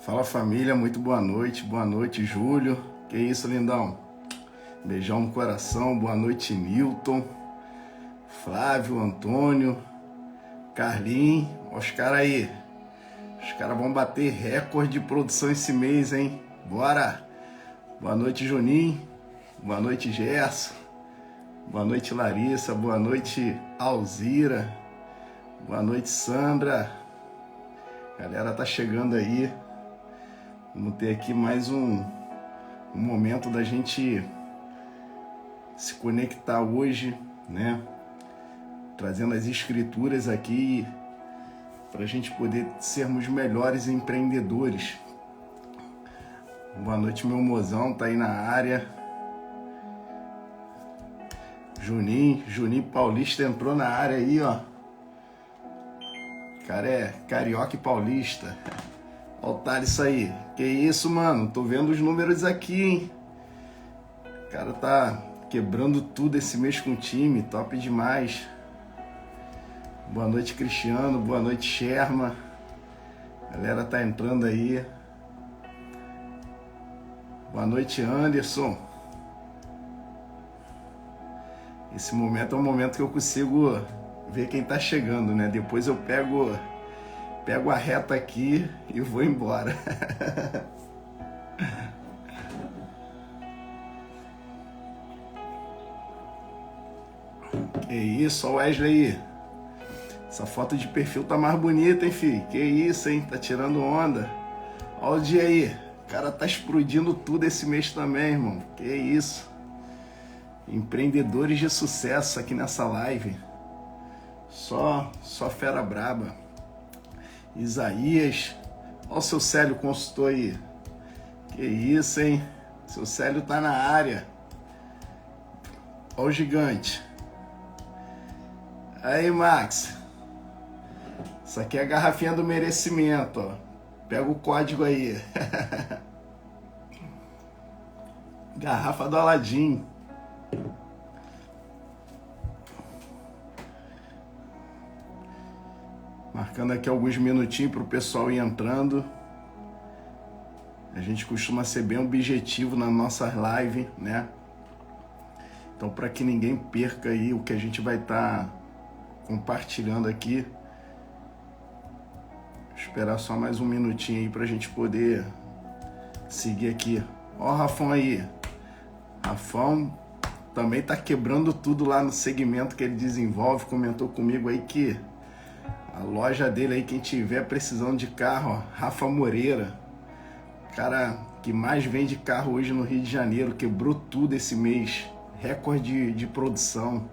Fala família, muito boa noite Júlio, que isso lindão, beijão no coração, boa noite Nilton, Flávio, Antônio, Carlinhos, os caras aí, os caras vão bater recorde de produção esse mês, hein, bora, boa noite Juninho, boa noite Gerson, boa noite Larissa, boa noite Alzira, boa noite Sandra, galera tá chegando aí. Vamos ter aqui mais um momento da gente se conectar hoje, né? Trazendo as escrituras aqui para a gente poder sermos melhores empreendedores. Boa noite, meu mozão, tá aí na área. Juninho Paulista entrou na área aí, ó. O cara é carioca e paulista. Olha o Thales aí. Que isso, mano? Tô vendo os números aqui, hein? O cara tá quebrando tudo esse mês com o time. Top demais. Boa noite, Cristiano. Boa noite, Sherma. A galera tá entrando aí. Boa noite, Anderson. Esse momento é um momento que eu consigo ver quem tá chegando, né? Depois eu pego a reta aqui e vou embora. Que isso, ó, Wesley. Essa foto de perfil tá mais bonita, hein, filho? Que isso, hein? Tá tirando onda. Ó o dia aí. O cara tá explodindo tudo esse mês também, irmão. Que isso. Empreendedores de sucesso aqui nessa live. Só fera braba. Isaías, ó o seu Célio consultor aí. Que isso, hein? Seu Célio tá na área. Ó o gigante. Aí, Max. Isso aqui é a garrafinha do merecimento, ó. Pega o código aí. Garrafa do Aladim. Marcando aqui alguns minutinhos para o pessoal ir entrando. A gente costuma ser bem objetivo na nossa live, né? Então, para que ninguém perca aí o que a gente vai estar compartilhando aqui, esperar só mais um minutinho aí para a gente poder seguir aqui. Ó o Rafão aí. Rafão também tá quebrando tudo lá no segmento que ele desenvolve. Comentou comigo aí que a loja dele aí, quem tiver precisando de carro, ó, Rafa Moreira, cara que mais vende carro hoje no Rio de Janeiro, quebrou tudo esse mês, recorde de produção,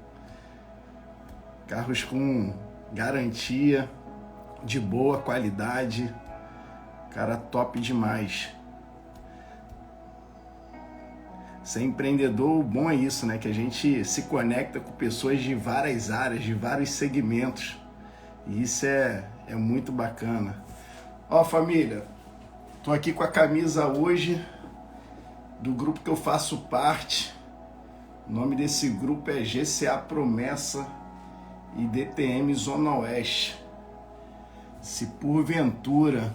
carros com garantia, de boa qualidade, cara top demais. Ser empreendedor, o bom é isso, né? Que a gente se conecta com pessoas de várias áreas, de vários segmentos. E isso é muito bacana. Ó, família, tô aqui com a camisa hoje do grupo que eu faço parte. O nome desse grupo é GCA Promessa e DTM Zona Oeste. Se porventura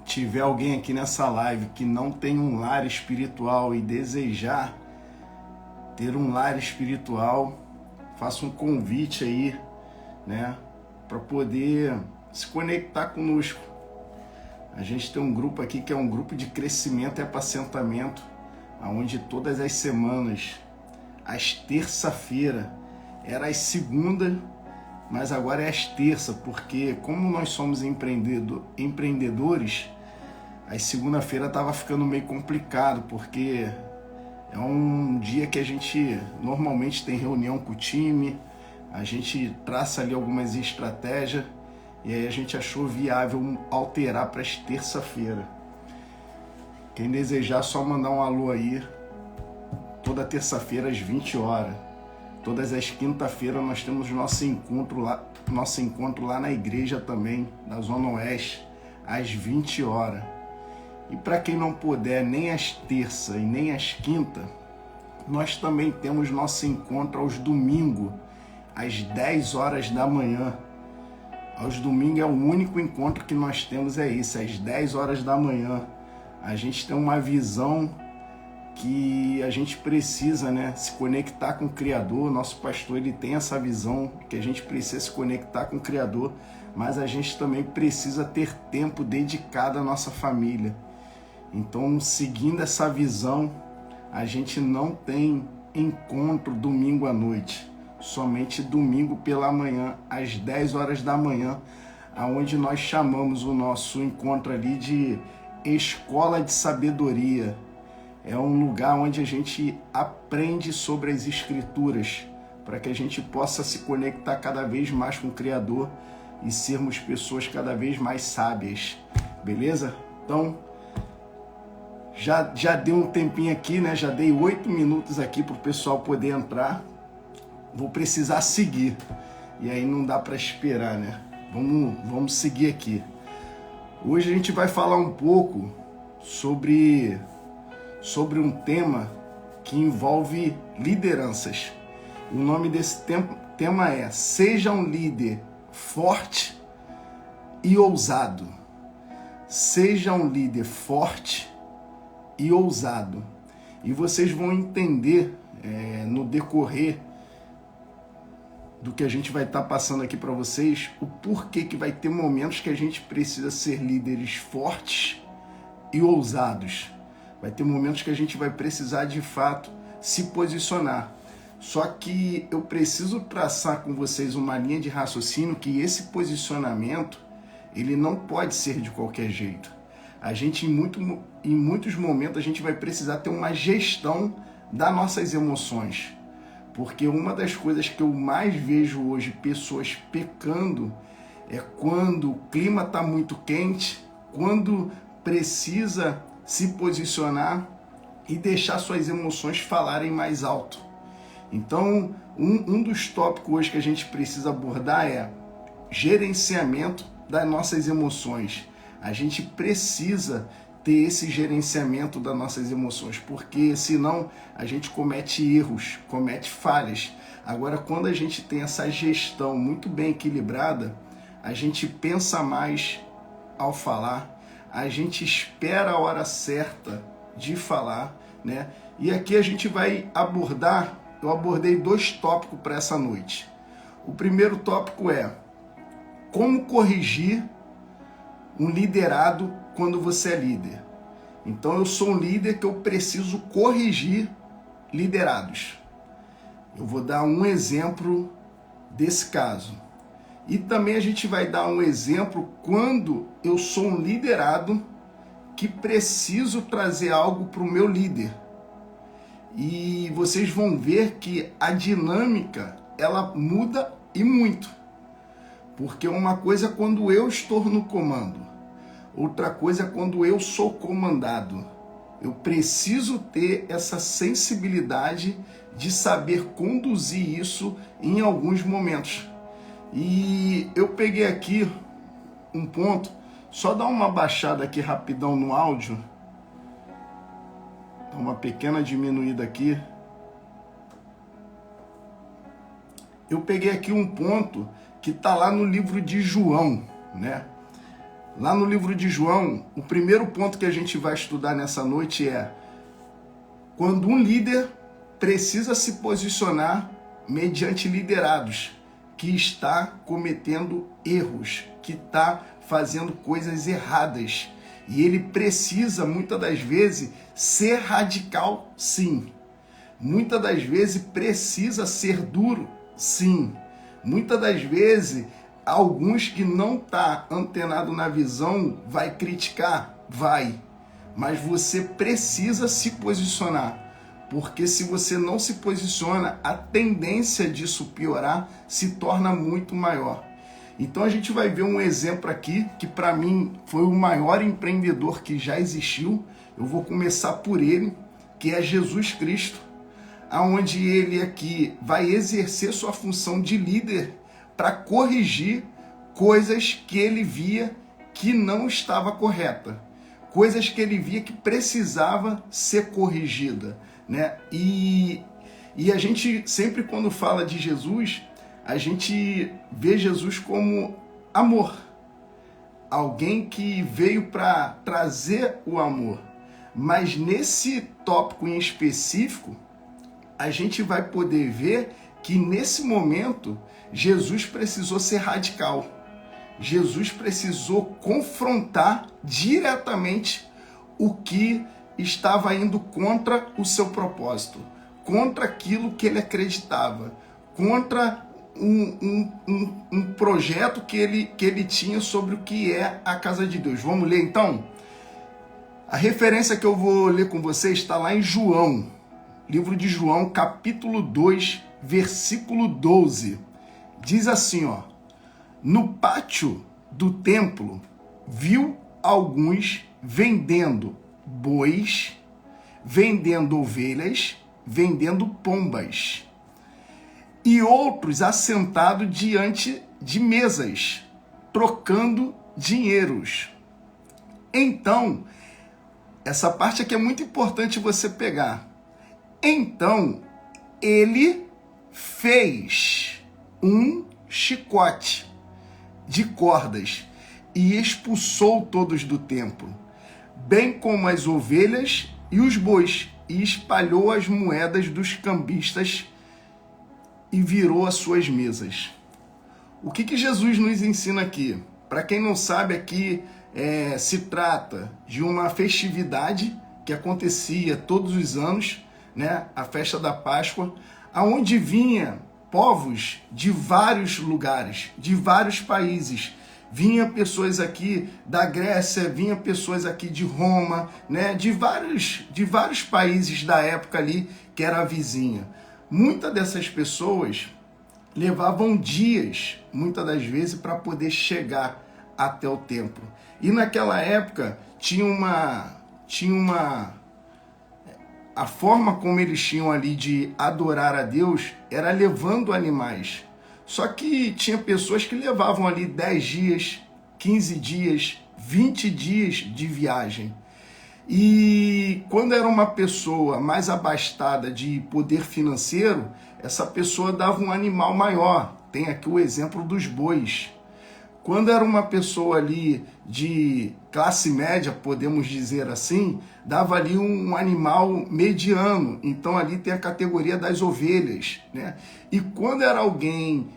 tiver alguém aqui nessa live que não tem um lar espiritual e desejar ter um lar espiritual, faça um convite aí, né? Para poder se conectar conosco. A gente tem um grupo aqui que é um grupo de crescimento e apacentamento, onde todas as semanas, às terça-feira, era às segunda, mas agora é às terça, porque como nós somos empreendedores, às segunda-feira estava ficando meio complicado, porque é um dia que a gente normalmente tem reunião com o time, a gente traça ali algumas estratégias e aí a gente achou viável alterar para as terça-feira. Quem desejar, só mandar um alô aí. Toda terça-feira às 20 horas. Todas as quinta-feiras nós temos nosso encontro lá na igreja também, na Zona Oeste, às 20 horas. E para quem não puder nem às terça e nem às quinta, nós também temos nosso encontro aos domingos, às 10 horas da manhã. Aos domingos é o único encontro que nós temos, é esse, às 10 horas da manhã. A gente tem uma visão que a gente precisa, né, se conectar com o Criador. Nosso pastor, ele tem essa visão que a gente precisa se conectar com o Criador, mas a gente também precisa ter tempo dedicado à nossa família. Então, seguindo essa visão, a gente não tem encontro domingo à noite, somente domingo pela manhã, às 10 horas da manhã, onde nós chamamos o nosso encontro ali de Escola de Sabedoria. É um lugar onde a gente aprende sobre as Escrituras, para que a gente possa se conectar cada vez mais com o Criador e sermos pessoas cada vez mais sábias, beleza? Então, já deu um tempinho aqui, né? Já dei 8 minutos aqui para o pessoal poder entrar. Vou precisar seguir, e aí não dá para esperar, né? Vamos seguir aqui. Hoje a gente vai falar um pouco sobre um tema que envolve lideranças. O nome desse tema é Seja um líder forte e ousado. Seja um líder forte e ousado. E vocês vão entender no decorrer do que a gente vai estar passando aqui para vocês, o porquê que vai ter momentos que a gente precisa ser líderes fortes e ousados. Vai ter momentos que a gente vai precisar, de fato, se posicionar. Só que eu preciso traçar com vocês uma linha de raciocínio que esse posicionamento, ele não pode ser de qualquer jeito. A gente, em muitos momentos, a gente vai precisar ter uma gestão das nossas emoções. Porque uma das coisas que eu mais vejo hoje pessoas pecando é quando o clima está muito quente, quando precisa se posicionar e deixar suas emoções falarem mais alto. Então, um dos tópicos hoje que a gente precisa abordar é gerenciamento das nossas emoções. A gente precisa ter esse gerenciamento das nossas emoções, porque senão a gente comete erros, comete falhas. Agora, quando a gente tem essa gestão muito bem equilibrada, a gente pensa mais ao falar, a gente espera a hora certa de falar, né? E aqui a gente vai abordar, eu abordei 2 tópicos para essa noite. O primeiro tópico é como corrigir um liderado quando você é líder. Então eu sou um líder que eu preciso corrigir liderados. Eu vou dar um exemplo desse caso. E também a gente vai dar um exemplo quando eu sou um liderado que preciso trazer algo para o meu líder. E vocês vão ver que a dinâmica, ela muda e muito. Porque uma coisa é quando eu estou no comando, outra coisa é quando eu sou comandado. Eu preciso ter essa sensibilidade de saber conduzir isso em alguns momentos. E eu peguei aqui um ponto, só dar uma baixada aqui rapidão no áudio, uma pequena diminuída aqui. Eu peguei aqui um ponto que está lá no livro de João, né? Lá no livro de João, o primeiro ponto que a gente vai estudar nessa noite é quando um líder precisa se posicionar mediante liderados que está cometendo erros, que está fazendo coisas erradas. E ele precisa, muitas das vezes, ser radical, sim. Muitas das vezes precisa ser duro, sim. Muitas das vezes, alguns que não estão antenados na visão vai criticar, vai. Mas você precisa se posicionar. Porque se você não se posiciona, a tendência disso piorar se torna muito maior. Então a gente vai ver um exemplo aqui, que para mim foi o maior empreendedor que já existiu. Eu vou começar por ele, que é Jesus Cristo, onde ele aqui vai exercer sua função de líder para corrigir coisas que ele via que não estava correta, coisas que ele via que precisava ser corrigida, né? E a gente sempre, quando fala de Jesus, a gente vê Jesus como amor. Alguém que veio para trazer o amor. Mas nesse tópico em específico, a gente vai poder ver que nesse momento Jesus precisou ser radical. Jesus precisou confrontar diretamente o que estava indo contra o seu propósito, contra aquilo que ele acreditava, contra um projeto que ele tinha sobre o que é a casa de Deus. Vamos ler então? A referência que eu vou ler com vocês está lá em João, livro de João, capítulo 2, versículo 12. Diz assim, ó: no pátio do templo, viu alguns vendendo bois, vendendo ovelhas, vendendo pombas, e outros assentados diante de mesas, trocando dinheiros. Então, essa parte aqui é muito importante você pegar. Então, ele fez um chicote de cordas e expulsou todos do templo, bem como as ovelhas e os bois, e espalhou as moedas dos cambistas e virou as suas mesas. O que Jesus nos ensina aqui? Para quem não sabe, aqui se trata de uma festividade que acontecia todos os anos, né? A festa da Páscoa, aonde vinha povos de vários lugares, de vários países. Vinha pessoas aqui da Grécia, vinha pessoas aqui de Roma, né? De vários países da época ali que era a vizinha. Muitas dessas pessoas levavam dias, muitas das vezes, para poder chegar até o templo. E naquela época a forma como eles tinham ali de adorar a Deus era levando animais. Só que tinha pessoas que levavam ali 10 dias, 15 dias, 20 dias de viagem. E quando era uma pessoa mais abastada de poder financeiro, essa pessoa dava um animal maior. Tem aqui o exemplo dos bois. Quando era uma pessoa ali de classe média, podemos dizer assim, dava ali um animal mediano. Então ali tem a categoria das ovelhas, né? E quando era alguém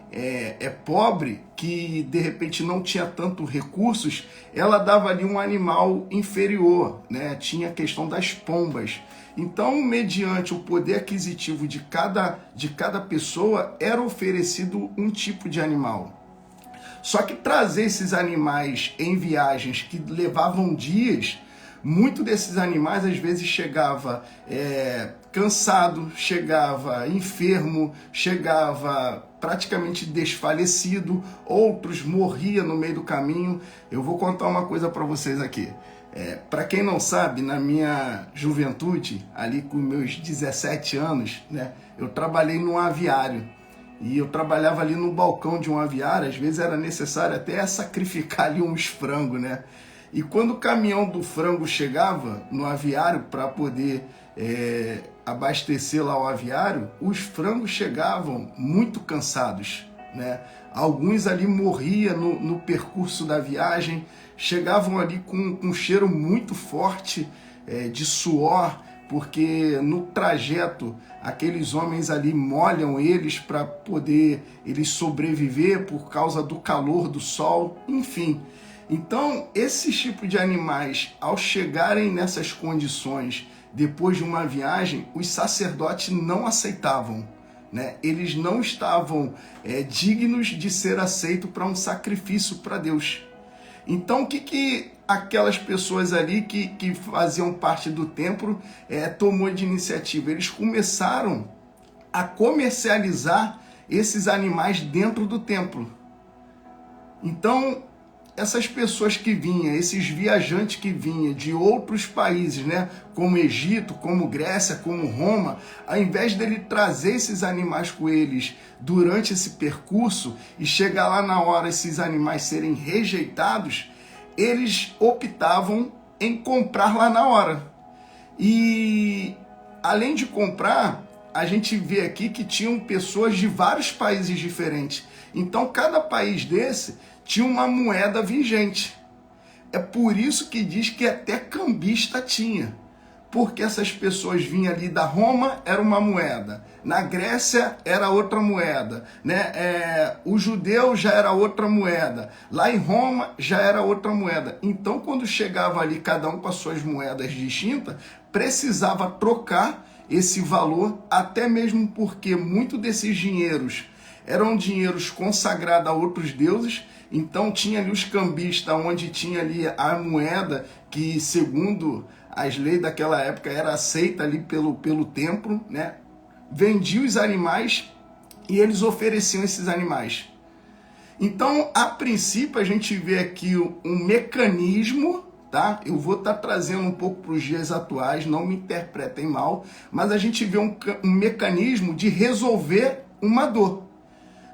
pobre, que de repente não tinha tanto recursos, ela dava ali um animal inferior, né? Tinha a questão das pombas. Então, mediante o poder aquisitivo de cada pessoa, era oferecido um tipo de animal. Só que trazer esses animais em viagens que levavam dias, muito desses animais às vezes chegava cansado, chegava enfermo, chegava praticamente desfalecido, outros morriam no meio do caminho. Eu vou contar uma coisa para vocês aqui. Para quem não sabe, na minha juventude, ali com meus 17 anos, né, eu trabalhei num aviário. E eu trabalhava ali no balcão de um aviário, às vezes era necessário até sacrificar ali uns frangos, né? E quando o caminhão do frango chegava no aviário para poder abastecer lá o aviário, os frangos chegavam muito cansados, né? Alguns ali morriam no percurso da viagem, chegavam ali com um cheiro muito forte de suor, porque no trajeto aqueles homens ali molham eles para poder eles sobreviver por causa do calor do sol, enfim. Então, esses tipos de animais, ao chegarem nessas condições, depois de uma viagem, os sacerdotes não aceitavam, né? Eles não estavam dignos de ser aceitos para um sacrifício para Deus. Então, o que aquelas pessoas ali que faziam parte do templo tomou de iniciativa? Eles começaram a comercializar esses animais dentro do templo. Então, essas pessoas que vinham, esses viajantes que vinham de outros países, né, como Egito, como Grécia, como Roma, ao invés dele trazer esses animais com eles durante esse percurso e chegar lá na hora esses animais serem rejeitados, eles optavam em comprar lá na hora. E além de comprar, a gente vê aqui que tinham pessoas de vários países diferentes. Então, cada país desse tinha uma moeda vigente. É por isso que diz que até cambista tinha. Porque essas pessoas vinham ali da Roma, era uma moeda. Na Grécia era outra moeda, né? O judeu já era outra moeda. Lá em Roma já era outra moeda. Então, quando chegava ali, cada um com as suas moedas distintas, precisava trocar esse valor, até mesmo porque muito desses dinheiros eram dinheiros consagrados a outros deuses. Então tinha ali os cambistas, onde tinha ali a moeda que, segundo as leis daquela época, era aceita ali pelo templo, né? Vendia os animais e eles ofereciam esses animais. Então, a princípio, a gente vê aqui um mecanismo, tá? Eu vou estar trazendo um pouco para os dias atuais, não me interpretem mal, mas a gente vê um mecanismo de resolver uma dor.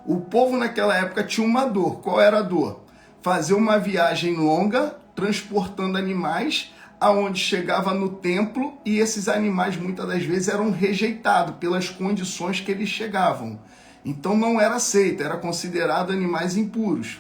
O povo naquela época tinha uma dor. Qual era a dor? Fazer uma viagem longa, transportando animais, aonde chegava no templo e esses animais muitas das vezes eram rejeitados pelas condições que eles chegavam. Então não era aceito, era considerado animais impuros.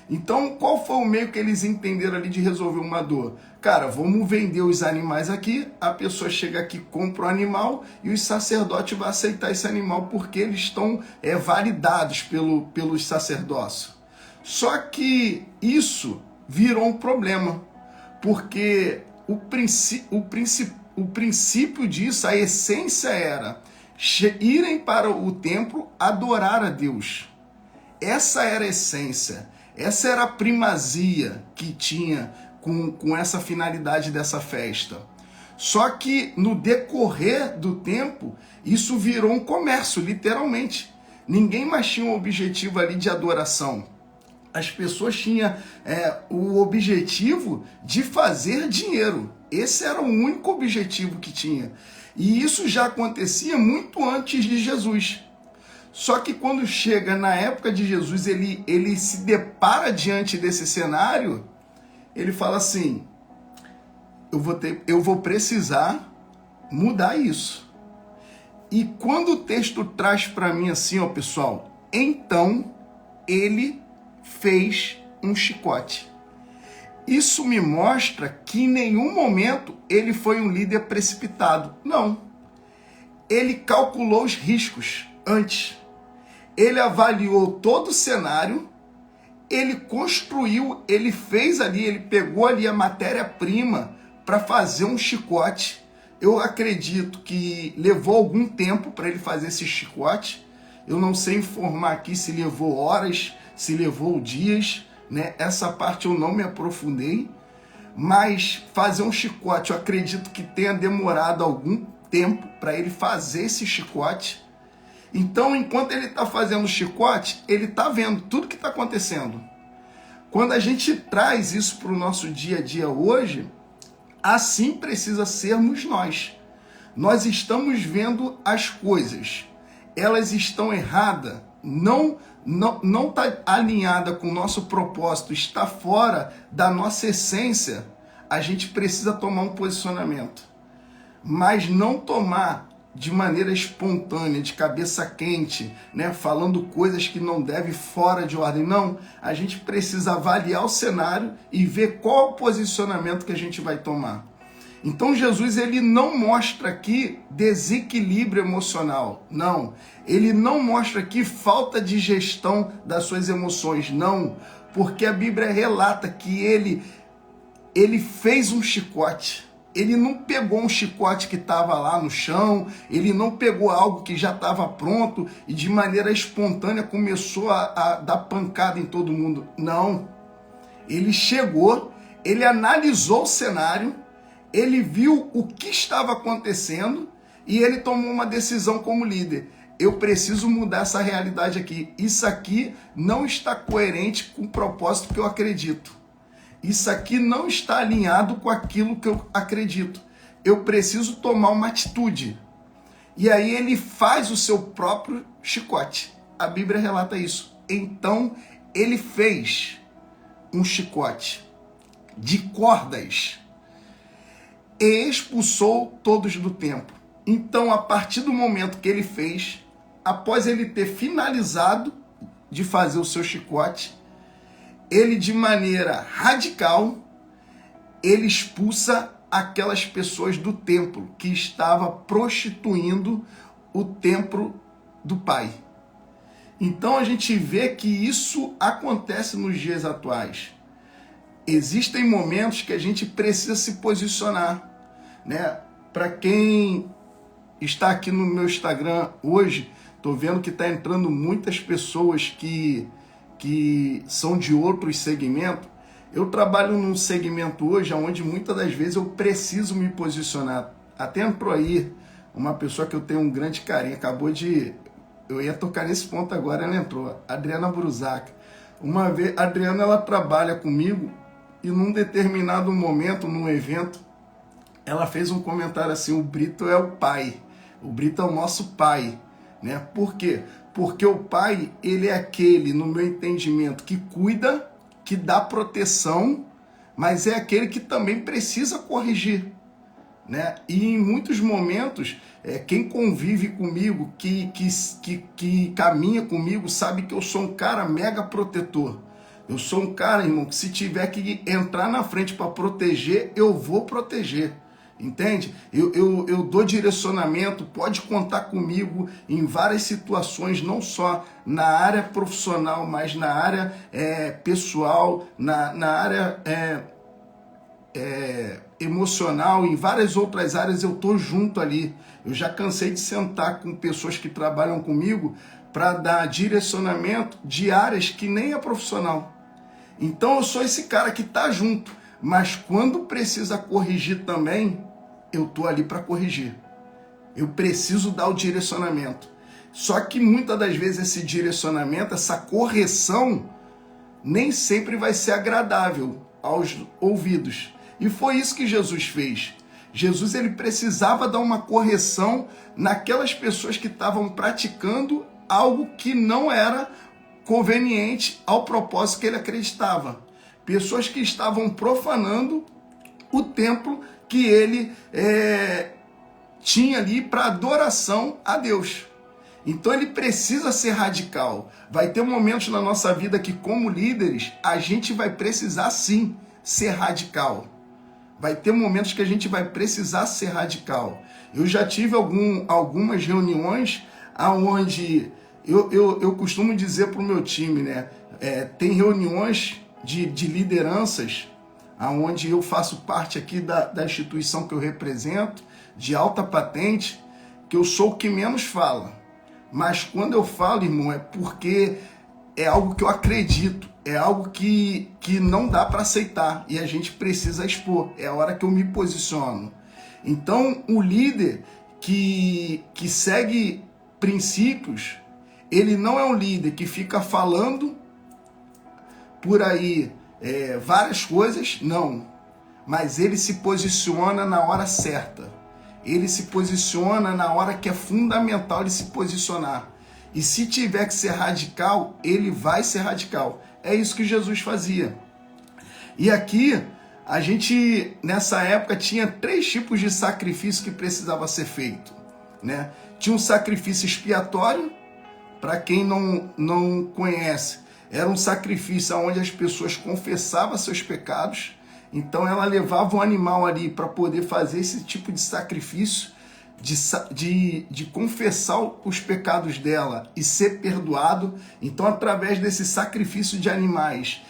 Então qual foi o meio que eles entenderam ali de resolver uma dor? Cara, vamos vender os animais aqui, a pessoa chega aqui, compra o animal e os sacerdotes vão aceitar esse animal porque eles estão validados pelos sacerdócios. Só que isso virou um problema, porque o princípio disso, a essência era irem para o templo adorar a Deus. Essa era a essência, essa era a primazia que tinha com essa finalidade dessa festa. Só que no decorrer do tempo, isso virou um comércio, literalmente. Ninguém mais tinha um objetivo ali de adoração. As pessoas tinham o objetivo de fazer dinheiro. Esse era o único objetivo que tinha. E isso já acontecia muito antes de Jesus. Só que quando chega na época de Jesus, ele se depara diante desse cenário, ele fala assim, eu vou precisar mudar isso. E quando o texto traz para mim assim, ó pessoal, então ele fez um chicote. Isso me mostra que em nenhum momento ele foi um líder precipitado. Não. Ele calculou os riscos antes. Ele avaliou todo o cenário, ele construiu, ele fez ali, ele pegou ali a matéria-prima para fazer um chicote. Eu acredito que levou algum tempo para ele fazer esse chicote. Eu não sei informar aqui se levou horas, se levou dias, né? Essa parte eu não me aprofundei, mas fazer um chicote, eu acredito que tenha demorado algum tempo para ele fazer esse chicote. Então, enquanto ele está fazendo o chicote, ele está vendo tudo que está acontecendo. Quando a gente traz isso para o nosso dia a dia hoje, assim precisa sermos nós. Nós estamos vendo as coisas, elas estão erradas, não está alinhada com o nosso propósito, está fora da nossa essência, a gente precisa tomar um posicionamento. Mas não tomar de maneira espontânea, de cabeça quente, né, falando coisas que não devem, fora de ordem. Não, a gente precisa avaliar o cenário e ver qual o posicionamento que a gente vai tomar. Então Jesus, ele não mostra aqui desequilíbrio emocional, não. Ele não mostra aqui falta de gestão das suas emoções, não. Porque a Bíblia relata que ele fez um chicote. Ele não pegou um chicote que estava lá no chão, ele não pegou algo que já estava pronto e de maneira espontânea começou a dar pancada em todo mundo. Não. Ele chegou, ele analisou o cenário, ele viu o que estava acontecendo e ele tomou uma decisão como líder. Eu preciso mudar essa realidade aqui. Isso aqui não está coerente com o propósito que eu acredito. Isso aqui não está alinhado com aquilo que eu acredito. Eu preciso tomar uma atitude. E aí ele faz o seu próprio chicote. A Bíblia relata isso. Então ele fez um chicote de cordas e expulsou todos do templo. Então, a partir do momento que ele fez, após ele ter finalizado de fazer o seu chicote, ele de maneira radical, ele expulsa aquelas pessoas do templo que estava prostituindo o templo do Pai. Então a gente vê que isso acontece nos dias atuais. Existem momentos que a gente precisa se posicionar, né? Para quem está aqui no meu Instagram hoje, estou vendo que está entrando muitas pessoas que são de outros segmentos. Eu trabalho num segmento hoje onde muitas das vezes eu preciso me posicionar. Até entrou aí uma pessoa que eu tenho um grande carinho, eu ia tocar nesse ponto agora, ela entrou, Adriana Brusac. Uma vez, a Adriana, ela trabalha comigo e num determinado momento, num evento, ela fez um comentário assim: o Brito é o pai, o Brito é o nosso pai, né? Por quê? Porque o pai, ele é aquele, no meu entendimento, que cuida, que dá proteção, mas é aquele que também precisa corrigir, né? E em muitos momentos, quem convive comigo, que caminha comigo, sabe que eu sou um cara mega protetor. Eu sou um cara, irmão, que se tiver que entrar na frente para proteger, eu vou proteger. Entende? Eu dou direcionamento, pode contar comigo em várias situações, não só na área profissional, mas na área pessoal, na área emocional, em várias outras áreas eu tô junto ali. Eu já cansei de sentar com pessoas que trabalham comigo para dar direcionamento de áreas que nem é profissional. Então eu sou esse cara que tá junto, mas quando precisa corrigir também, eu tô ali para corrigir. Eu preciso dar o direcionamento. Só que muitas das vezes esse direcionamento, essa correção, nem sempre vai ser agradável aos ouvidos. E foi isso que Jesus fez. Jesus, ele precisava dar uma correção naquelas pessoas que estavam praticando algo que não era conveniente ao propósito que ele acreditava. Pessoas que estavam profanando o templo que ele tinha ali para adoração a Deus. Então ele precisa ser radical. Vai ter momentos na nossa vida que, como líderes, a gente vai precisar sim ser radical. Vai ter momentos que a gente vai precisar ser radical. Eu já tive algumas reuniões onde eu costumo dizer para o meu time, né? Tem reuniões de lideranças onde eu faço parte aqui da instituição que eu represento, de alta patente, que eu sou o que menos fala. Mas quando eu falo, irmão, é porque é algo que eu acredito, é algo que não dá para aceitar e a gente precisa expor. É a hora que eu me posiciono. Então, o líder que segue princípios, ele não é um líder que fica falando por aí várias coisas, não. Mas ele se posiciona na hora certa. Ele se posiciona na hora que é fundamental ele se posicionar. E se tiver que ser radical, ele vai ser radical. É isso que Jesus fazia. E aqui, a gente, nessa época, tinha 3 tipos de sacrifício que precisava ser feito, né? Tinha um sacrifício expiatório, para quem não conhece, era um sacrifício onde as pessoas confessavam seus pecados. Então ela levava um animal ali para poder fazer esse tipo de sacrifício, de confessar os pecados dela e ser perdoado. Então, através desse sacrifício de animais,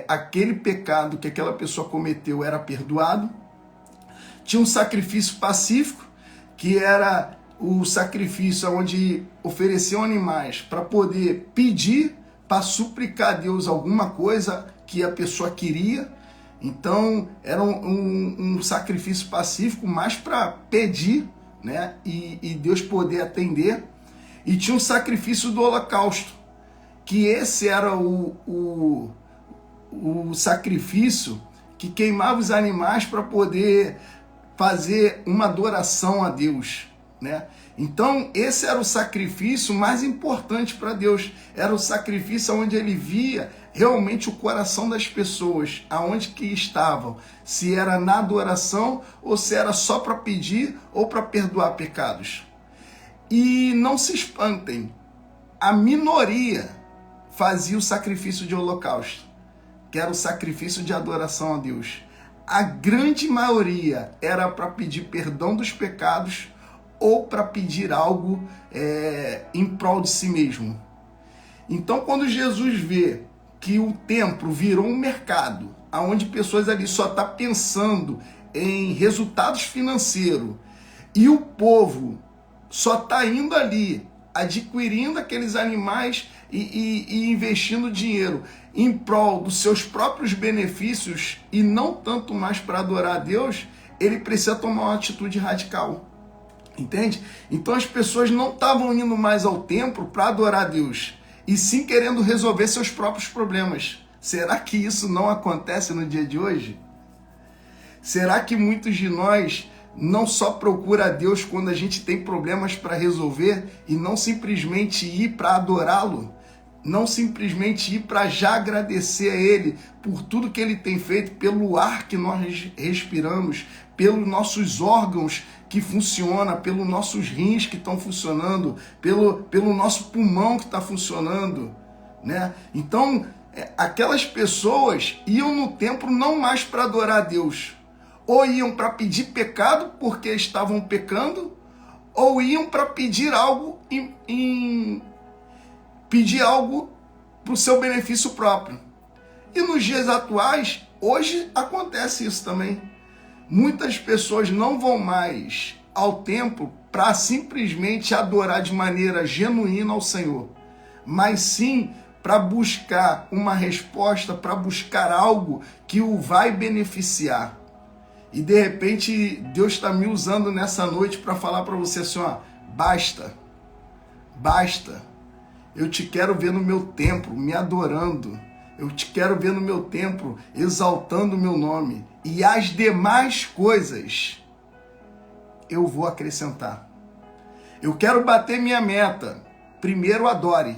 aquele pecado que aquela pessoa cometeu era perdoado. Tinha um sacrifício pacífico, que era o sacrifício onde ofereciam animais para poder pedir, para suplicar a Deus alguma coisa que a pessoa queria. Então, era um sacrifício pacífico mais para pedir, né? E Deus poder atender. E tinha um sacrifício do holocausto, que esse era o sacrifício que queimava os animais para poder fazer uma adoração a Deus, né? Então, esse era o sacrifício mais importante para Deus. Era o sacrifício onde ele via realmente o coração das pessoas, aonde que estavam, se era na adoração ou se era só para pedir ou para perdoar pecados. E não se espantem, a minoria fazia o sacrifício de holocausto. que era o sacrifício de adoração a Deus, a grande maioria era para pedir perdão dos pecados ou para pedir algo em prol de si mesmo. Então, quando Jesus vê que o templo virou um mercado, onde pessoas ali só estão pensando em resultados financeiros e o povo só está indo ali adquirindo aqueles animais e investindo dinheiro em prol dos seus próprios benefícios e não tanto mais para adorar a Deus, ele precisa tomar uma atitude radical. Entende? Então as pessoas não estavam indo mais ao templo para adorar a Deus, e sim querendo resolver seus próprios problemas. Será que isso não acontece no dia de hoje? Será que muitos de nós não só procuram a Deus quando a gente tem problemas para resolver e não simplesmente ir para adorá-lo? Não simplesmente ir para já agradecer a Ele por tudo que Ele tem feito, pelo ar que nós respiramos, pelos nossos órgãos que funcionam, pelos nossos rins que estão funcionando, pelo nosso pulmão que está funcionando, né? Então, aquelas pessoas iam no templo não mais para adorar a Deus, ou iam para pedir pecado porque estavam pecando, ou iam para pedir algo pedir algo para o seu benefício próprio. E nos dias atuais, hoje acontece isso também. Muitas pessoas não vão mais ao templo para simplesmente adorar de maneira genuína ao Senhor, mas sim para buscar uma resposta, para buscar algo que o vai beneficiar. E de repente Deus está me usando nessa noite para falar para você assim, ó, basta. Eu te quero ver no meu templo, me adorando. Eu te quero ver no meu templo, exaltando o meu nome. E as demais coisas eu vou acrescentar. Eu quero bater minha meta. Primeiro adore.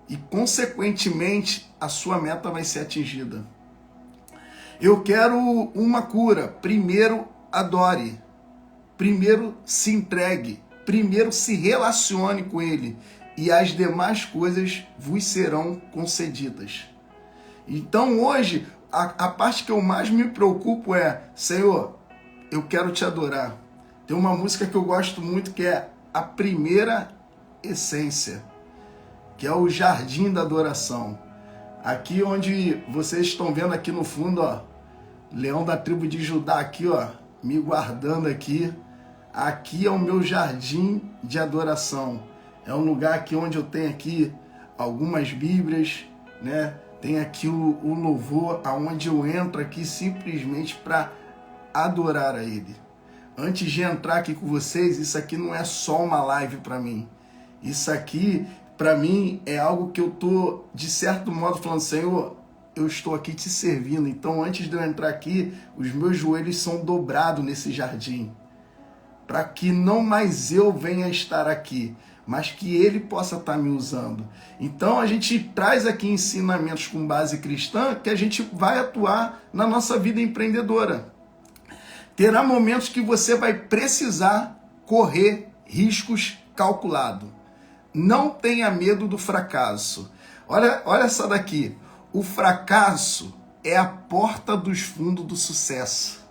E, consequentemente, a sua meta vai ser atingida. Eu quero uma cura. Primeiro adore. Primeiro se entregue. Primeiro se relacione com Ele. E as demais coisas vos serão concedidas. Então hoje, a parte que eu mais me preocupo é, Senhor, eu quero te adorar. Tem uma música que eu gosto muito que é a primeira essência, que é o Jardim da Adoração. Aqui onde vocês estão vendo aqui no fundo, ó, Leão da tribo de Judá aqui, ó, me guardando aqui. Aqui é o meu jardim de adoração. É um lugar aqui onde eu tenho aqui algumas Bíblias, né? Tem aqui o louvor, aonde eu entro aqui simplesmente para adorar a Ele. Antes de entrar aqui com vocês, isso aqui não é só uma live para mim. Isso aqui, para mim, é algo que eu tô, de certo modo, falando, Senhor, eu estou aqui te servindo. Então, antes de eu entrar aqui, os meus joelhos são dobrados nesse jardim, para que não mais eu venha estar aqui, mas que Ele possa estar me usando. Então a gente traz aqui ensinamentos com base cristã que a gente vai atuar na nossa vida empreendedora. Terá momentos que você vai precisar correr riscos calculados. Não tenha medo do fracasso. Olha essa daqui. O fracasso é a porta dos fundos do sucesso.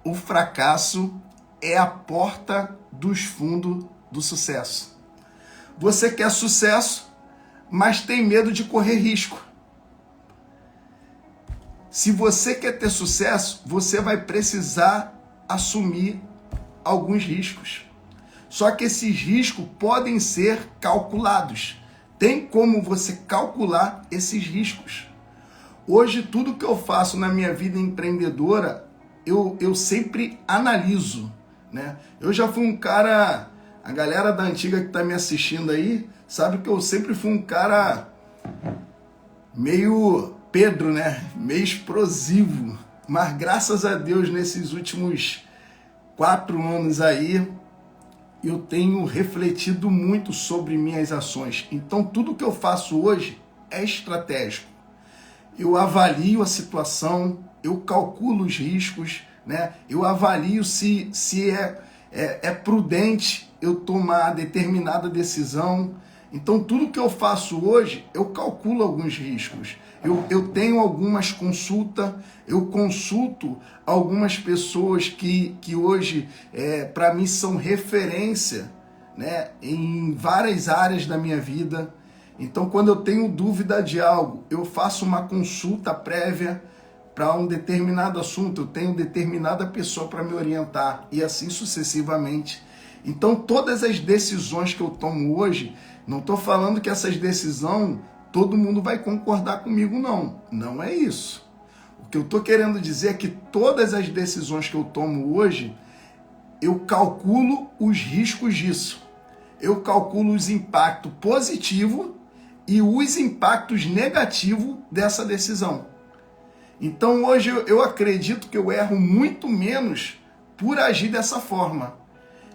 O fracasso é a porta dos fundos do sucesso. Você quer sucesso, mas tem medo de correr risco. Se você quer ter sucesso, você vai precisar assumir alguns riscos. Só que esses riscos podem ser calculados. Tem como você calcular esses riscos. Hoje, tudo que eu faço na minha vida empreendedora, eu sempre analiso, né? Eu já fui um cara, a galera da antiga que está me assistindo aí, sabe que eu sempre fui um cara meio Pedro, né? Meio explosivo. Mas graças a Deus, nesses últimos 4 anos aí, eu tenho refletido muito sobre minhas ações. Então, tudo que eu faço hoje é estratégico. Eu avalio a situação, eu calculo os riscos, né? Eu avalio se é prudente eu tomar determinada decisão. Então, tudo que eu faço hoje, eu calculo alguns riscos. Eu tenho algumas consultas, eu consulto algumas pessoas que hoje, para mim, são referência, né, em várias áreas da minha vida. Então, quando eu tenho dúvida de algo, eu faço uma consulta prévia para um determinado assunto, eu tenho determinada pessoa para me orientar, e assim sucessivamente. Então, todas as decisões que eu tomo hoje, não estou falando que essas decisões todo mundo vai concordar comigo, não. Não é isso. O que eu estou querendo dizer é que todas as decisões que eu tomo hoje, eu calculo os riscos disso. Eu calculo os impactos positivos e os impactos negativos dessa decisão. Então hoje eu acredito que eu erro muito menos por agir dessa forma.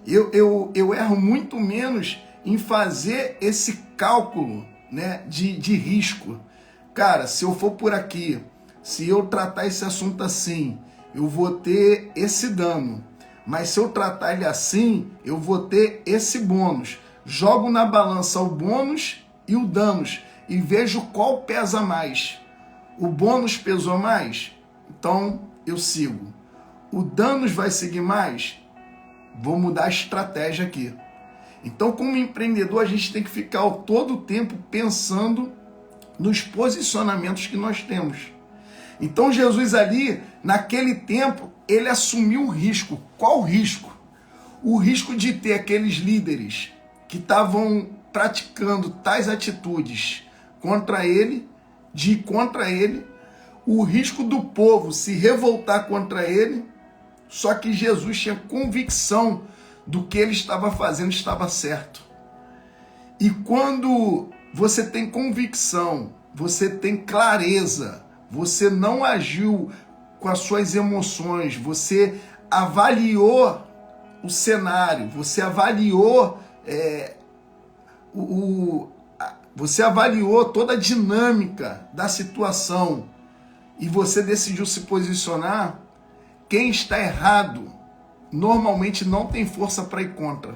Eu erro muito menos em fazer esse cálculo, né, de risco. Cara, se eu for por aqui, se eu tratar esse assunto assim, eu vou ter esse dano. Mas se eu tratar ele assim, eu vou ter esse bônus. Jogo na balança o bônus e o danos e vejo qual pesa mais. O bônus pesou mais? Então eu sigo. O danos vai seguir mais? Vou mudar a estratégia aqui. Então, como empreendedor, a gente tem que ficar todo o tempo pensando nos posicionamentos que nós temos. Então, Jesus ali, naquele tempo, ele assumiu o risco. Qual risco? O risco de ter aqueles líderes que estavam praticando tais atitudes contra ele, de ir contra ele, o risco do povo se revoltar contra ele, só que Jesus tinha convicção do que ele estava fazendo estava certo. E quando você tem convicção, você tem clareza, você não agiu com as suas emoções, você avaliou o cenário, você avaliou você avaliou toda a dinâmica da situação e você decidiu se posicionar, quem está errado normalmente não tem força para ir contra.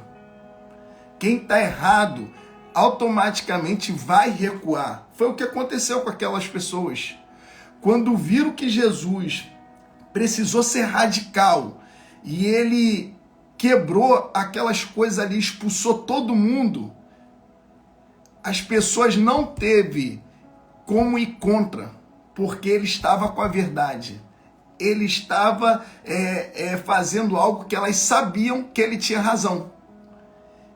Quem está errado automaticamente vai recuar. Foi o que aconteceu com aquelas pessoas. Quando viram que Jesus precisou ser radical e ele quebrou aquelas coisas ali, expulsou todo mundo, as pessoas não teve como ir contra, porque ele estava com a verdade. Ele estava fazendo algo que elas sabiam que ele tinha razão.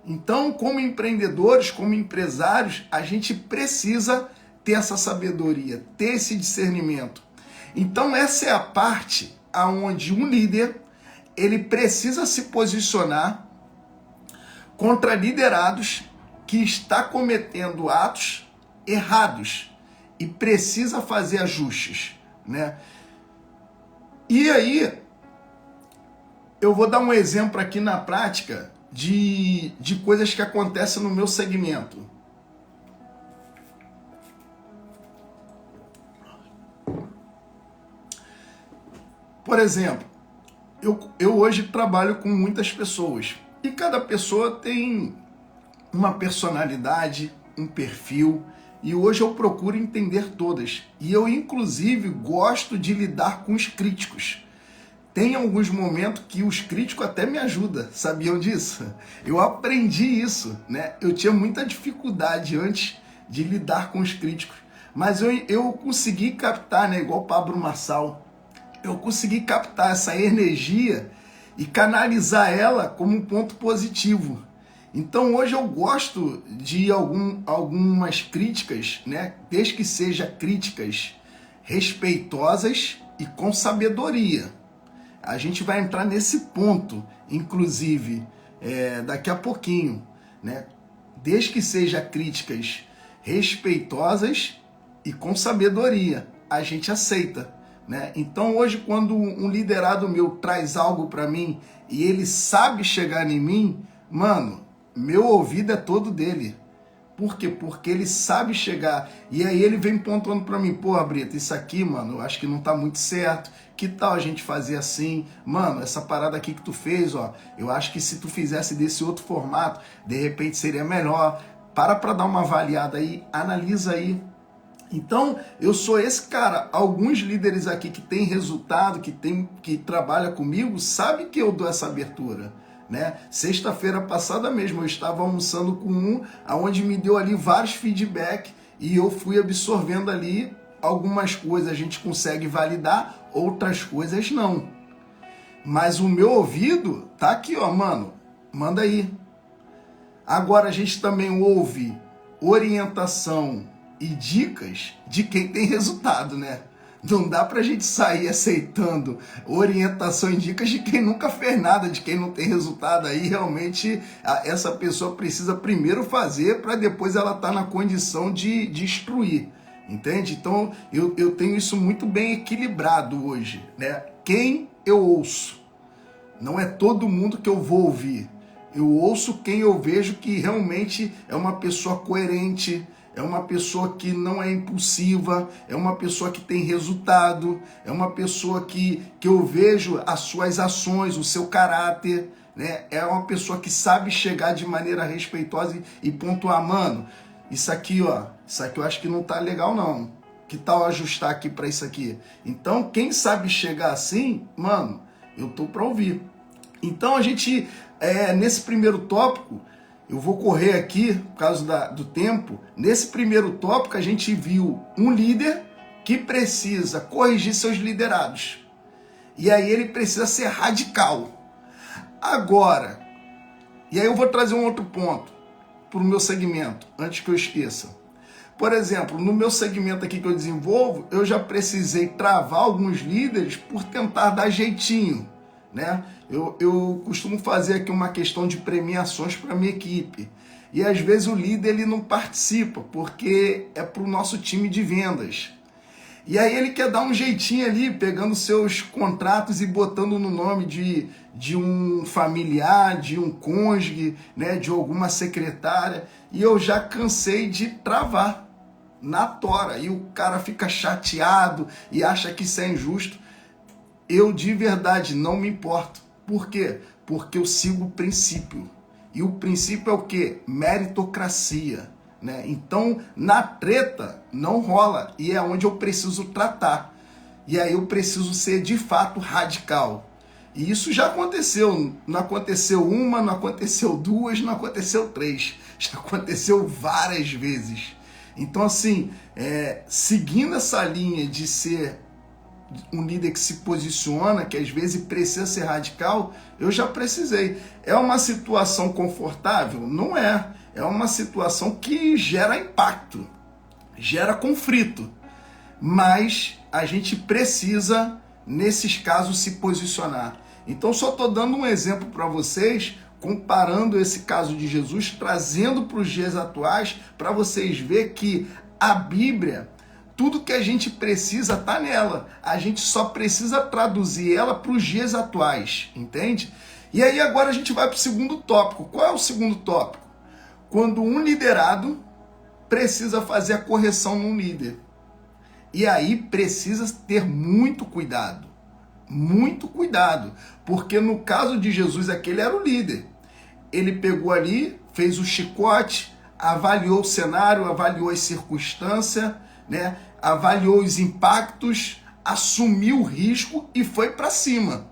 Então, como empreendedores, como empresários, a gente precisa ter essa sabedoria, ter esse discernimento. Então, essa é a parte onde um líder ele precisa se posicionar contra liderados que está cometendo atos errados e precisa fazer ajustes, né? E aí, eu vou dar um exemplo aqui na prática de coisas que acontecem no meu segmento. Por exemplo, eu hoje trabalho com muitas pessoas e cada pessoa tem uma personalidade, um perfil, e hoje eu procuro entender todas. E eu, inclusive, gosto de lidar com os críticos. Tem alguns momentos que os críticos até me ajudam, sabiam disso? Eu aprendi isso, né? Eu tinha muita dificuldade antes de lidar com os críticos, mas eu consegui captar, né? Igual Pablo Marçal, eu consegui captar essa energia e canalizar ela como um ponto positivo. Então hoje eu gosto de algumas críticas, né? Desde que sejam críticas respeitosas e com sabedoria. A gente vai entrar nesse ponto, inclusive, daqui a pouquinho, né? Desde que sejam críticas respeitosas e com sabedoria, a gente aceita, né? Então hoje quando um liderado meu traz algo para mim e ele sabe chegar em mim, mano, meu ouvido é todo dele. Por quê? Porque ele sabe chegar. E aí ele vem pontuando para mim, pô, Brito, isso aqui, mano, eu acho que não tá muito certo. Que tal a gente fazer assim? Mano, essa parada aqui que tu fez, ó, eu acho que se tu fizesse desse outro formato, de repente seria melhor. para dar uma avaliada aí, analisa aí. Então, eu sou esse cara. Alguns líderes aqui que têm resultado, que trabalham comigo, sabem que eu dou essa abertura, né? Sexta-feira passada mesmo, eu estava almoçando com um, onde me deu ali vários feedback e eu fui absorvendo ali algumas coisas a gente consegue validar, outras coisas não. Mas o meu ouvido tá aqui, ó, mano, manda aí. Agora a gente também ouve orientação e dicas de quem tem resultado, né? Não dá pra gente sair aceitando orientação e dicas de quem nunca fez nada, de quem não tem resultado. Aí realmente essa pessoa precisa primeiro fazer para depois ela estar na condição de instruir, entende? Então eu tenho isso muito bem equilibrado hoje, né? Quem eu ouço, não é todo mundo que eu vou ouvir. Eu ouço quem eu vejo que realmente é uma pessoa coerente, é uma pessoa que não é impulsiva, é uma pessoa que tem resultado, é uma pessoa que eu vejo as suas ações, o seu caráter, né? É uma pessoa que sabe chegar de maneira respeitosa e pontuar, mano, isso aqui, ó, isso aqui eu acho que não tá legal não. Que tal ajustar aqui para isso aqui? Então, quem sabe chegar assim, mano, eu tô para ouvir. Então a gente, nesse primeiro tópico, eu vou correr aqui por causa do tempo. Nesse primeiro tópico a gente viu um líder que precisa corrigir seus liderados. E aí ele precisa ser radical. Agora, e aí eu vou trazer um outro ponto para o meu segmento, antes que eu esqueça. Por exemplo, no meu segmento aqui que eu desenvolvo, eu já precisei travar alguns líderes por tentar dar jeitinho, né? Eu costumo fazer aqui uma questão de premiações para minha equipe. E às vezes o líder ele não participa, porque é para o nosso time de vendas. E aí ele quer dar um jeitinho ali, pegando seus contratos e botando no nome de um familiar, de um cônjuge, né, de alguma secretária. E eu já cansei de travar na tora. E o cara fica chateado e acha que isso é injusto. Eu de verdade não me importo. Por quê? Porque eu sigo o princípio. E o princípio é o quê? Meritocracia, né? Então, na treta, não rola. E é onde eu preciso tratar. E aí eu preciso ser, de fato, radical. E isso já aconteceu. Não aconteceu uma, não aconteceu duas, não aconteceu três. Já aconteceu várias vezes. Então, assim, seguindo essa linha de ser um líder que se posiciona, que às vezes precisa ser radical, eu já precisei. É uma situação confortável? Não é. É uma situação que gera impacto, gera conflito. Mas a gente precisa, nesses casos, se posicionar. Então, só estou dando um exemplo para vocês, comparando esse caso de Jesus, trazendo para os dias atuais, para vocês verem que a Bíblia, tudo que a gente precisa está nela. A gente só precisa traduzir ela para os dias atuais, entende? E aí agora a gente vai para o segundo tópico. Qual é o segundo tópico? Quando um liderado precisa fazer a correção num líder. E aí precisa ter muito cuidado. Muito cuidado. Porque no caso de Jesus, aquele era o líder. Ele pegou ali, fez o chicote, avaliou o cenário, avaliou as circunstâncias, né? Avaliou os impactos, assumiu o risco e foi para cima.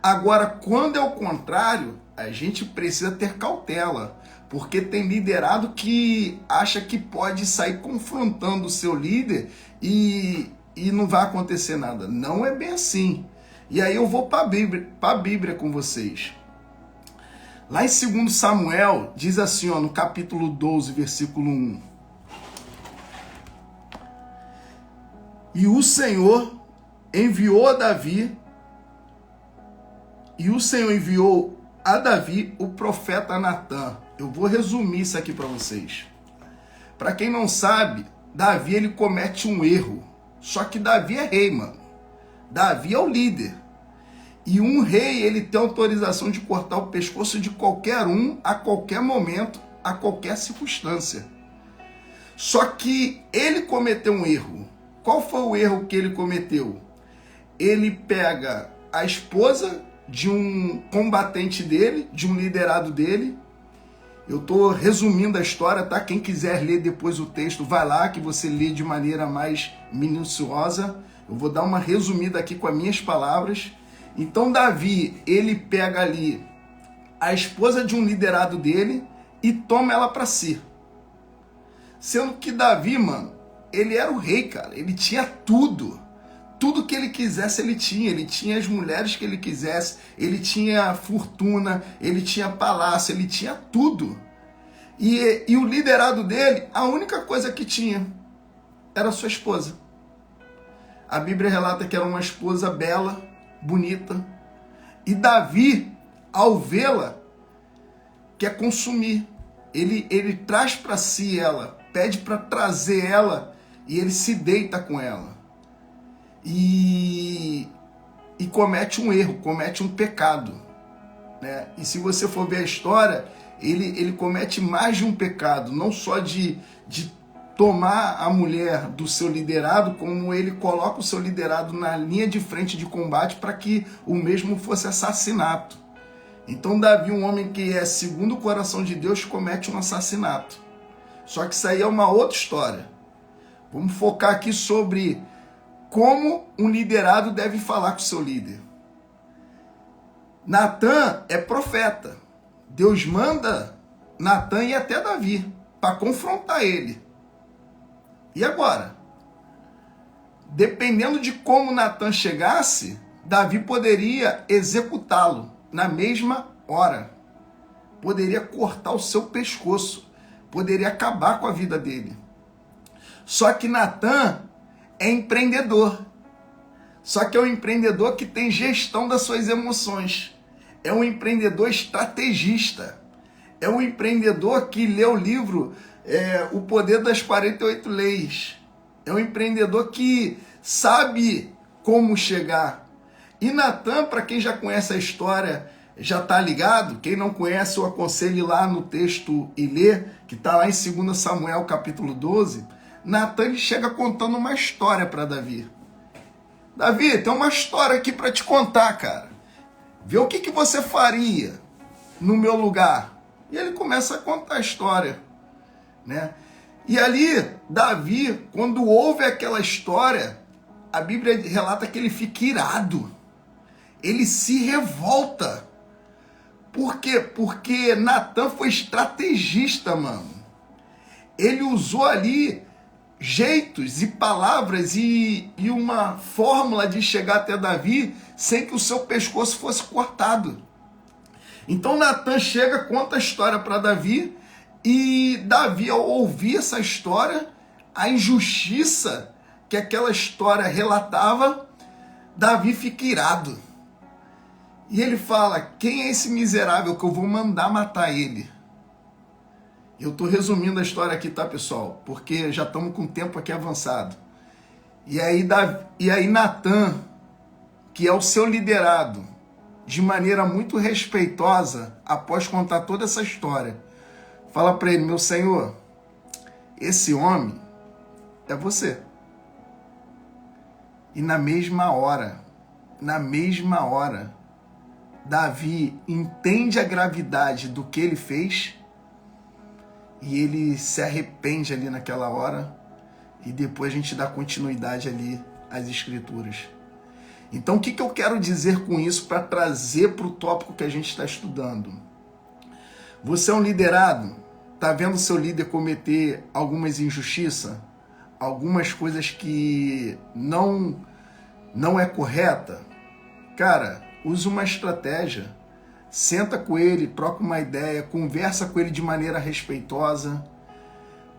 Agora, quando é o contrário, a gente precisa ter cautela, porque tem liderado que acha que pode sair confrontando o seu líder e não vai acontecer nada. Não é bem assim. E aí eu vou para a Bíblia com vocês. Lá em 2 Samuel, diz assim, ó, no capítulo 12, versículo 1. E o Senhor enviou a Davi, o profeta Natã. Eu vou resumir isso aqui para vocês. Para quem não sabe, Davi ele comete um erro. Só que Davi é rei, mano. Davi é o líder. E um rei, ele tem autorização de cortar o pescoço de qualquer um, a qualquer momento, a qualquer circunstância. Só que ele cometeu um erro. Qual foi o erro que ele cometeu? Ele pega a esposa de um combatente dele, de um liderado dele, Eu estou resumindo a história, tá? Quem quiser ler depois o texto, vai lá que você lê de maneira mais minuciosa. Eu vou dar uma resumida aqui com as minhas palavras. Então Davi, ele pega ali a esposa de um liderado dele e toma ela para si. Sendo que Davi, mano, ele era o rei, cara. Ele tinha tudo. Tudo que ele quisesse, ele tinha. Ele tinha as mulheres que ele quisesse. Ele tinha fortuna. Ele tinha palácio. Ele tinha tudo. E o liderado dele, a única coisa que tinha era a sua esposa. A Bíblia relata que era uma esposa bela, bonita. E Davi, ao vê-la, quer consumir. Ele traz para si ela, pede para trazer ela e ele se deita com ela. E comete um erro, comete um pecado, né? E se você for ver a história, ele comete mais de um pecado, não só de tomar a mulher do seu liderado, como ele coloca o seu liderado na linha de frente de combate para que o mesmo fosse assassinato. Então Davi, um homem que é segundo o coração de Deus, comete um assassinato. Só que isso aí é uma outra história. Vamos focar aqui sobre como um liderado deve falar com o seu líder. Natan é profeta. Deus manda Natan e até Davi para confrontar ele. E agora? Dependendo de como Natan chegasse, Davi poderia executá-lo na mesma hora. Poderia cortar o seu pescoço. Poderia acabar com a vida dele. Só que Natan é empreendedor. Só que é um empreendedor que tem gestão das suas emoções. É um empreendedor estrategista. É um empreendedor que lê o livro O Poder das 48 Leis. É um empreendedor que sabe como chegar. E Natan, para quem já conhece a história, já está ligado. Quem não conhece, eu aconselho ir lá no texto e ler, que está lá em 2 Samuel capítulo 12. Natan chega contando uma história para Davi. Davi, tem uma história aqui para te contar, cara. Vê o que você faria no meu lugar. E ele começa a contar a história, né? E ali, Davi, quando ouve aquela história, a Bíblia relata que ele fica irado. Ele se revolta. Por quê? Porque Natan foi estrategista, mano. Ele usou ali jeitos e palavras e uma fórmula de chegar até Davi sem que o seu pescoço fosse cortado. Então Natan chega, conta a história para Davi, e Davi, ao ouvir essa história, a injustiça que aquela história relatava, Davi fica irado. E ele fala: quem é esse miserável que eu vou mandar matar ele? Eu estou resumindo a história aqui, tá, pessoal? Porque já estamos com o tempo aqui avançado. E aí Natan, que é o seu liderado, de maneira muito respeitosa, após contar toda essa história, fala para ele: meu senhor, esse homem é você. E na mesma hora, Davi entende a gravidade do que ele fez e ele se arrepende ali naquela hora, e depois a gente dá continuidade ali às escrituras. Então o que eu quero dizer com isso para trazer para o tópico que a gente está estudando? Você é um liderado, está vendo seu líder cometer algumas injustiças, algumas coisas que não é correta? Cara, use uma estratégia. Senta com ele, troca uma ideia, conversa com ele de maneira respeitosa.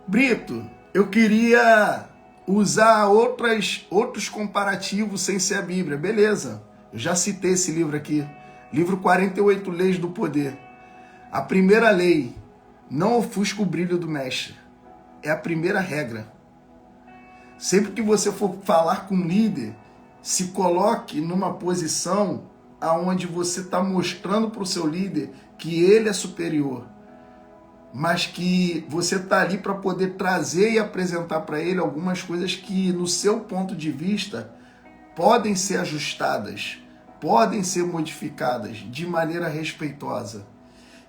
Brito, eu queria usar outros comparativos sem ser a Bíblia. Beleza, eu já citei esse livro aqui. Livro 48 Leis do Poder. A primeira lei: não ofusca o brilho do mestre. É a primeira regra. Sempre que você for falar com um líder, se coloque numa posição aonde você está mostrando para o seu líder que ele é superior, mas que você está ali para poder trazer e apresentar para ele algumas coisas que, no seu ponto de vista, podem ser ajustadas, podem ser modificadas de maneira respeitosa.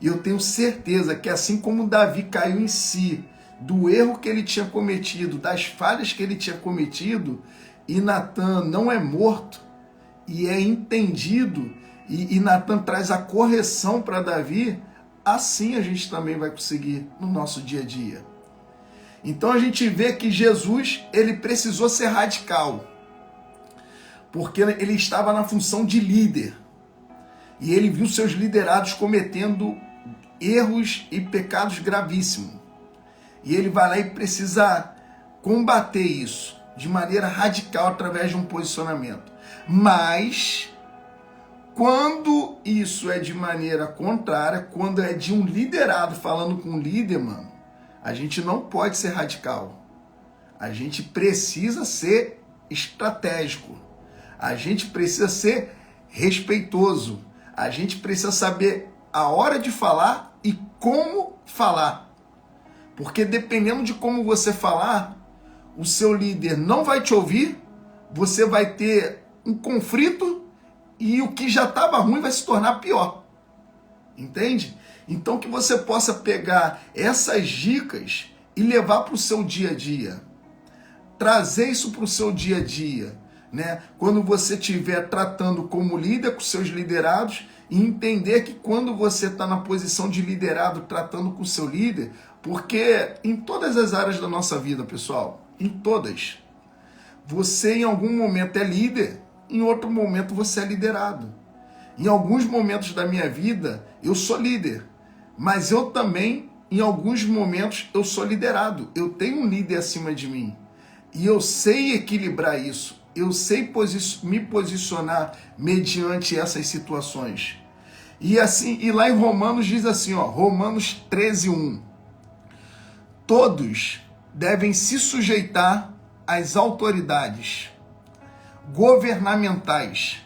E eu tenho certeza que assim como Davi caiu em si, do erro que ele tinha cometido, das falhas que ele tinha cometido, e Natan não é morto, e é entendido, e Natan traz a correção para Davi, assim a gente também vai conseguir no nosso dia a dia. Então a gente vê que Jesus, ele precisou ser radical, porque ele estava na função de líder, e ele viu seus liderados cometendo erros e pecados gravíssimos. E ele vai lá e precisa combater isso de maneira radical através de um posicionamento. Mas quando isso é de maneira contrária, quando é de um liderado falando com um líder, mano, a gente não pode ser radical. A gente precisa ser estratégico. A gente precisa ser respeitoso. A gente precisa saber a hora de falar e como falar. Porque dependendo de como você falar, o seu líder não vai te ouvir, você vai ter um conflito e o que já estava ruim vai se tornar pior. Entende? Então que você possa pegar essas dicas e levar para o seu dia a dia. Trazer isso para o seu dia a dia, né? Quando você estiver tratando como líder com seus liderados, e entender que quando você está na posição de liderado tratando com o seu líder, porque em todas as áreas da nossa vida, pessoal, em todas, você em algum momento é líder, em outro momento você é liderado. Em alguns momentos da minha vida, eu sou líder, mas eu também, em alguns momentos, eu sou liderado. Eu tenho um líder acima de mim. E eu sei equilibrar isso. Eu sei me posicionar mediante essas situações. E assim, e lá em Romanos diz assim, ó, Romanos 13:1. Todos devem se sujeitar às autoridades governamentais,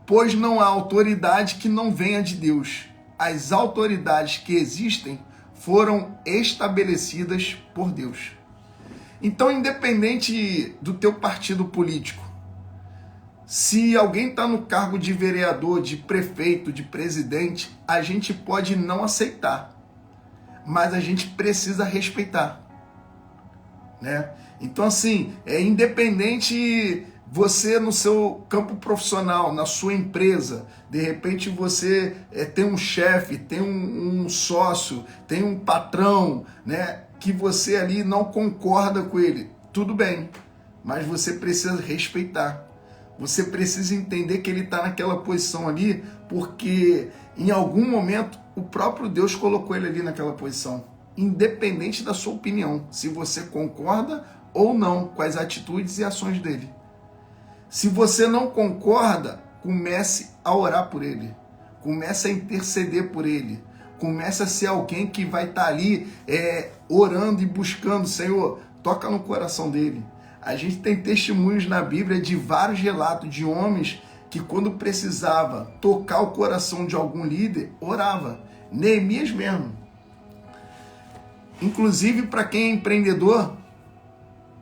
pois não há autoridade que não venha de Deus. As autoridades que existem foram estabelecidas por Deus. Então, independente do teu partido político, se alguém está no cargo de vereador, de prefeito, de presidente, a gente pode não aceitar, mas a gente precisa respeitar, né? Então, assim, é independente você no seu campo profissional, na sua empresa, de repente você tem um chefe, tem um sócio, tem um patrão, né? Que você ali não concorda com ele, tudo bem, mas você precisa respeitar. Você precisa entender que ele está naquela posição ali porque em algum momento o próprio Deus colocou ele ali naquela posição, independente da sua opinião, se você concorda ou não com as atitudes e ações dele. Se você não concorda, comece a orar por ele, comece a interceder por ele, comece a ser alguém que vai estar ali orando e buscando, Senhor, toca no coração dele. A gente tem testemunhos na Bíblia de vários relatos de homens que quando precisava tocar o coração de algum líder, orava. Neemias mesmo. Inclusive, para quem é empreendedor,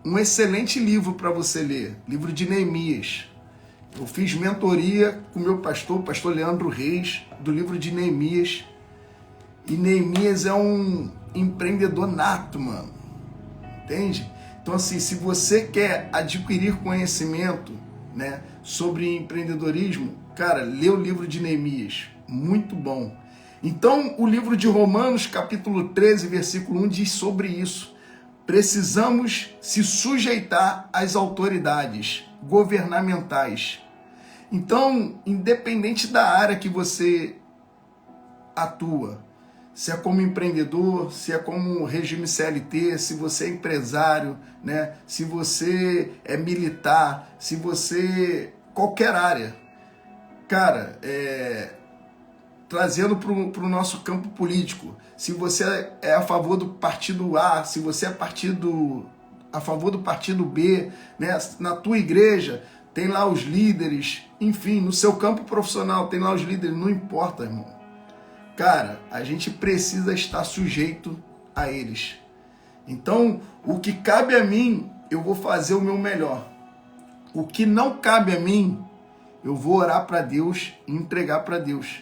um excelente livro para você ler, livro de Neemias. Eu fiz mentoria com o meu pastor, o pastor Leandro Reis, do livro de Neemias. E Neemias é um empreendedor nato, mano. Entende? Então, assim, se você quer adquirir conhecimento, né, sobre empreendedorismo, cara, lê o livro de Neemias. Muito bom. Então, o livro de Romanos, capítulo 13, versículo 1, diz sobre isso. Precisamos se sujeitar às autoridades governamentais. Então, independente da área que você atua, se é como empreendedor, se é como regime CLT, se você é empresário, né? Se você é militar, se você... qualquer área. Cara, trazendo para o nosso campo político, se você é a favor do partido A, se você é a favor do partido B, né? Na tua igreja tem lá os líderes, enfim, no seu campo profissional tem lá os líderes, não importa, irmão. Cara, a gente precisa estar sujeito a eles. Então, o que cabe a mim, eu vou fazer o meu melhor. O que não cabe a mim, eu vou orar para Deus e entregar para Deus.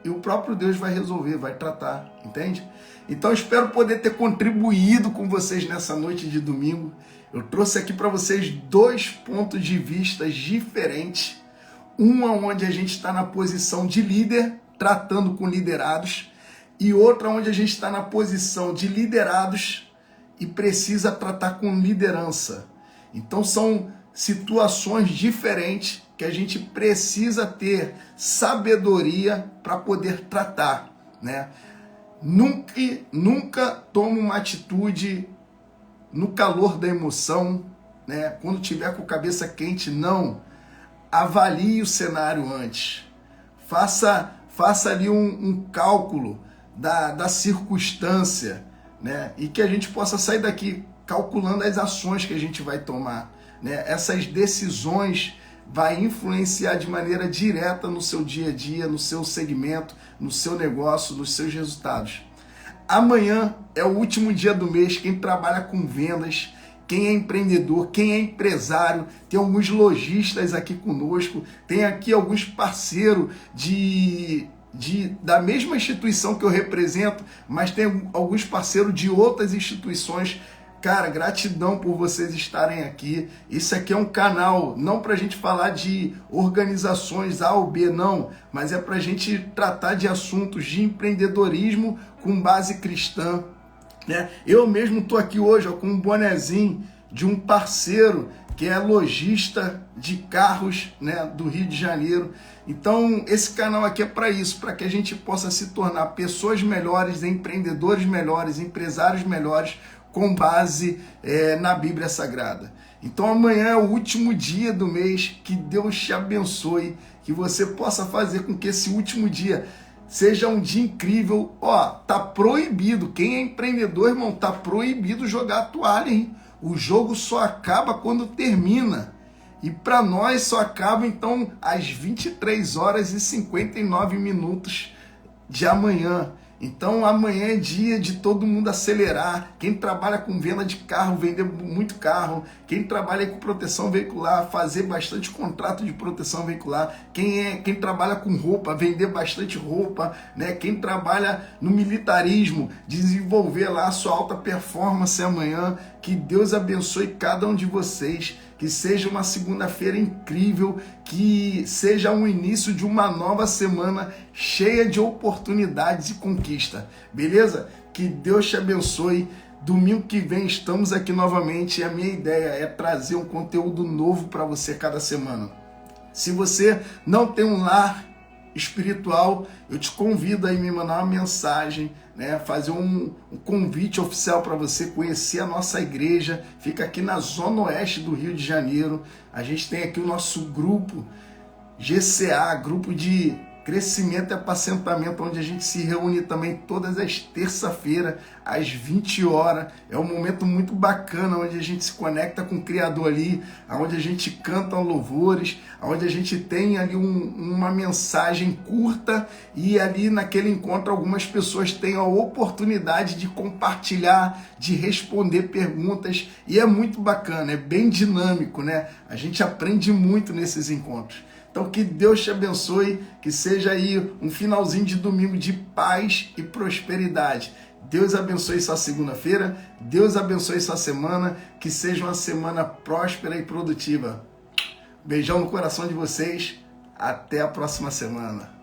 e o próprio Deus vai resolver, vai tratar, entende? Então, espero poder ter contribuído com vocês nessa noite de domingo. Eu trouxe aqui para vocês 2 pontos de vista diferentes. Um onde a gente está na posição de líder, tratando com liderados, e outra onde a gente está na posição de liderados e precisa tratar com liderança. Então são situações diferentes que a gente precisa ter sabedoria para poder tratar, né? Nunca tome uma atitude no calor da emoção, né? Quando tiver com a cabeça quente, não. Avalie o cenário antes. Faça ali um cálculo da circunstância, né? E que a gente possa sair daqui calculando as ações que a gente vai tomar, né? Essas decisões vai influenciar de maneira direta no seu dia a dia, no seu segmento, no seu negócio, nos seus resultados. Amanhã é o último dia do mês. Quem trabalha com vendas, quem é empreendedor, quem é empresário, tem alguns lojistas aqui conosco, tem aqui alguns parceiros da mesma instituição que eu represento, mas tem alguns parceiros de outras instituições. Cara, gratidão por vocês estarem aqui. Isso aqui é um canal, não para a gente falar de organizações A ou B, não, mas é para a gente tratar de assuntos de empreendedorismo com base cristã, né? Eu mesmo estou aqui hoje, ó, com um bonezinho de um parceiro que é lojista de carros, né, do Rio de Janeiro. Então esse canal aqui é para isso, para que a gente possa se tornar pessoas melhores, empreendedores melhores, empresários melhores, com base na Bíblia Sagrada. Então amanhã é o último dia do mês. Que Deus te abençoe, que você possa fazer com que esse último dia seja um dia incrível. Ó, tá proibido, quem é empreendedor, irmão, tá proibido jogar a toalha, hein? O jogo só acaba quando termina. E para nós só acaba então às 23h59 de amanhã. Então amanhã é dia de todo mundo acelerar. Quem trabalha com venda de carro, vender muito carro. Quem trabalha com proteção veicular, fazer bastante contrato de proteção veicular. Quem trabalha com roupa, vender bastante roupa, né? Quem trabalha no militarismo, desenvolver lá a sua alta performance amanhã. Que Deus abençoe cada um de vocês. Que seja uma segunda-feira incrível, que seja um início de uma nova semana cheia de oportunidades e conquista, beleza? Que Deus te abençoe. Domingo que vem estamos aqui novamente e a minha ideia é trazer um conteúdo novo para você cada semana. Se você não tem um lar espiritual, eu te convido a me mandar uma mensagem, né, fazer um convite oficial para você conhecer a nossa igreja. Fica aqui na zona oeste do Rio de Janeiro. A gente tem aqui o nosso grupo GCA, grupo de crescimento e apacentamento, onde a gente se reúne também todas as terças-feiras, às 20 horas. É um momento muito bacana, onde a gente se conecta com o Criador ali, onde a gente canta louvores, onde a gente tem ali uma mensagem curta, e ali naquele encontro algumas pessoas têm a oportunidade de compartilhar, de responder perguntas, e é muito bacana, é bem dinâmico, né? A gente aprende muito nesses encontros. Então que Deus te abençoe, que seja aí um finalzinho de domingo de paz e prosperidade. Deus abençoe sua segunda-feira, Deus abençoe sua semana, que seja uma semana próspera e produtiva. Beijão no coração de vocês, até a próxima semana.